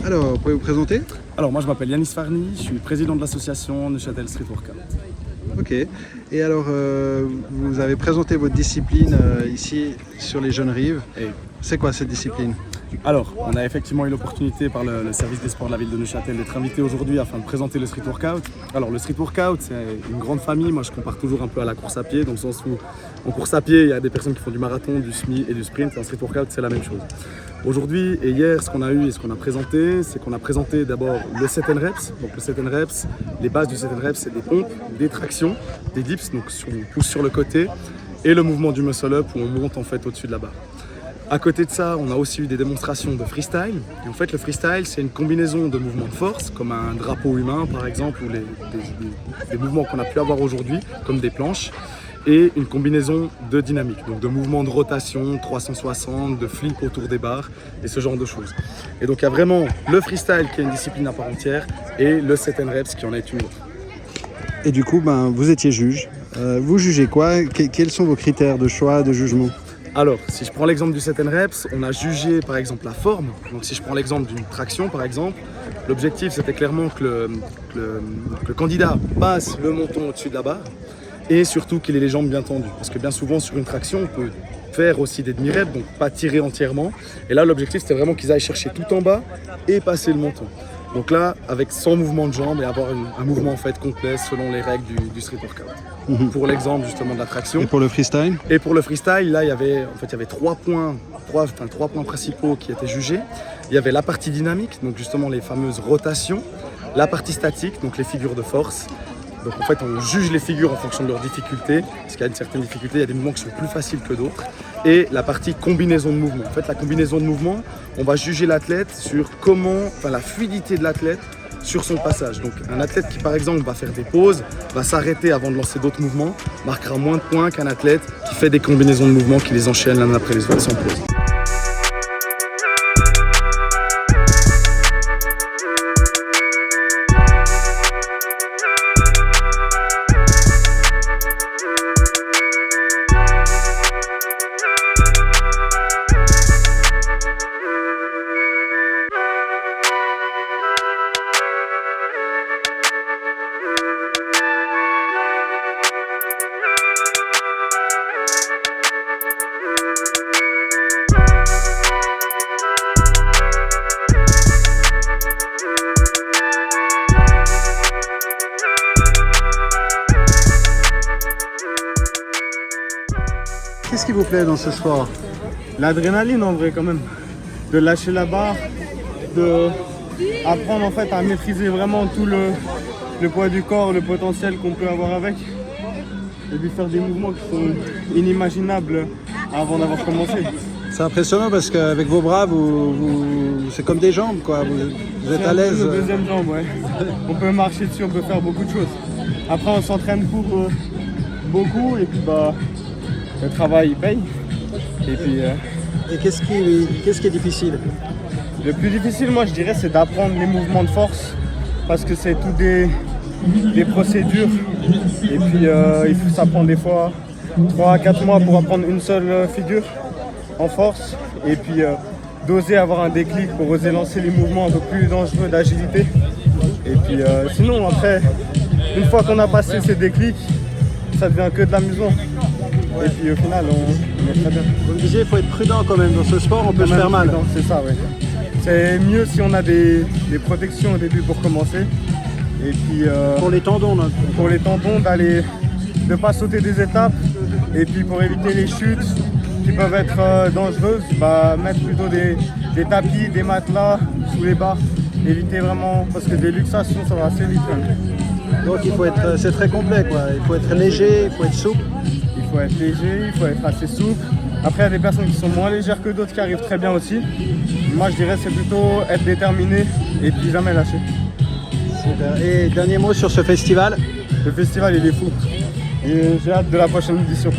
Alors, vous pouvez vous présenter? Alors moi je m'appelle Yanis Farni, je suis président de l'association Neuchâtel Street Workout. Ok. Et alors, vous avez présenté votre discipline ici sur les Jeunes Rives. Et C'est quoi cette discipline? alors, on a effectivement eu l'opportunité par le service des sports de la ville de Neuchâtel d'être invité aujourd'hui afin de présenter le street workout. Alors le street workout, c'est une grande famille. Moi je compare toujours un peu à la course à pied, dans le sens où en course à pied, il y a des personnes qui font du marathon, du semi et du sprint. Et en street workout, c'est la même chose. Aujourd'hui et hier, ce qu'on a eu et ce qu'on a présenté, c'est qu'on a présenté d'abord le set and reps. Donc le set and reps, les bases du set and reps, c'est des pompes, des tractions, des dips, donc on pousse sur le côté, et le mouvement du muscle up où on monte en fait au-dessus de la barre. À côté de ça, on a aussi eu des démonstrations de freestyle. Et en fait, le freestyle, c'est une combinaison de mouvements de force, comme un drapeau humain par exemple, ou des mouvements qu'on a pu avoir aujourd'hui, comme des planches, et une combinaison de dynamique, donc de mouvements de rotation, 360, de flip autour des barres, et ce genre de choses. Et donc il y a vraiment le freestyle qui est une discipline à part entière, et le set and reps qui en est une autre. Et du coup, vous étiez juge. Vous jugez quoi? Quels sont vos critères de choix, de jugement? Alors, si je prends l'exemple du set and reps, on a jugé par exemple la forme. Donc si je prends l'exemple d'une traction par exemple, l'objectif c'était clairement que le candidat passe le menton au-dessus de la barre et surtout qu'il ait les jambes bien tendues. Parce que bien souvent sur une traction, on peut faire aussi des demi-reps, donc pas tirer entièrement. Et là l'objectif c'était vraiment qu'ils aillent chercher tout en bas et passer le menton. Donc là, avec 100 mouvements de jambes et avoir un mouvement en fait complet selon les règles du street workout. Pour l'exemple justement de la traction. Et pour le freestyle? Et pour le freestyle, là il y avait trois points principaux qui étaient jugés. Il y avait la partie dynamique, donc justement les fameuses rotations, la partie statique, donc les figures de force. Donc en fait on juge les figures en fonction de leur difficulté, parce qu'il y a une certaine difficulté, il y a des mouvements qui sont plus faciles que d'autres. Et la partie combinaison de mouvements. En fait la combinaison de mouvements, on va juger l'athlète sur la fluidité de l'athlète sur son passage. Donc un athlète qui par exemple va faire des pauses, va s'arrêter avant de lancer d'autres mouvements, marquera moins de points qu'un athlète qui fait des combinaisons de mouvements qui les enchaîne l'un après les autres sans pause. Qu'est-ce qui vous plaît dans ce sport? L'adrénaline en vrai quand même, de lâcher la barre, de apprendre en fait à maîtriser vraiment tout le poids du corps, le potentiel qu'on peut avoir avec, et puis faire des mouvements qui sont inimaginables avant d'avoir commencé. C'est impressionnant parce qu'avec vos bras, c'est comme des jambes, quoi. Vous êtes à l'aise. C'est un peu nos deuxième jambe, ouais. On peut marcher dessus, on peut faire beaucoup de choses. Après on s'entraîne pour beaucoup et puis le travail il paye. Et puis Et qu'est-ce qui est difficile? le plus difficile, moi je dirais, c'est d'apprendre les mouvements de force parce que c'est tout des procédures. Et puis ça prend des fois 3 à 4 mois pour apprendre une seule figure en force. Et puis d'oser avoir un déclic pour oser lancer les mouvements un peu plus dangereux d'agilité. Et puis sinon après, une fois qu'on a passé ces déclics, ça devient que de l'amusement. Et puis au final, on est très bien. Vous me disiez, il faut être prudent quand même dans ce sport, on peut se faire mal. C'est ça, oui. C'est mieux si on a des protections au début pour commencer. Et puis Pour les tendons, là. pour les tendons, de ne pas sauter des étapes. Et puis pour éviter les chutes qui peuvent être dangereuses, mettre plutôt des tapis, des matelas sous les barres. Éviter vraiment, parce que des luxations, ça va assez vite quand même. Donc c'est très complet, quoi. Il faut être léger, il faut être souple. Il faut être léger, il faut être assez souple. Après, il y a des personnes qui sont moins légères que d'autres qui arrivent très bien aussi. Moi, je dirais c'est plutôt être déterminé et puis jamais lâcher. Super. Et dernier mot sur ce festival? Le festival, il est fou. Et j'ai hâte de la prochaine édition.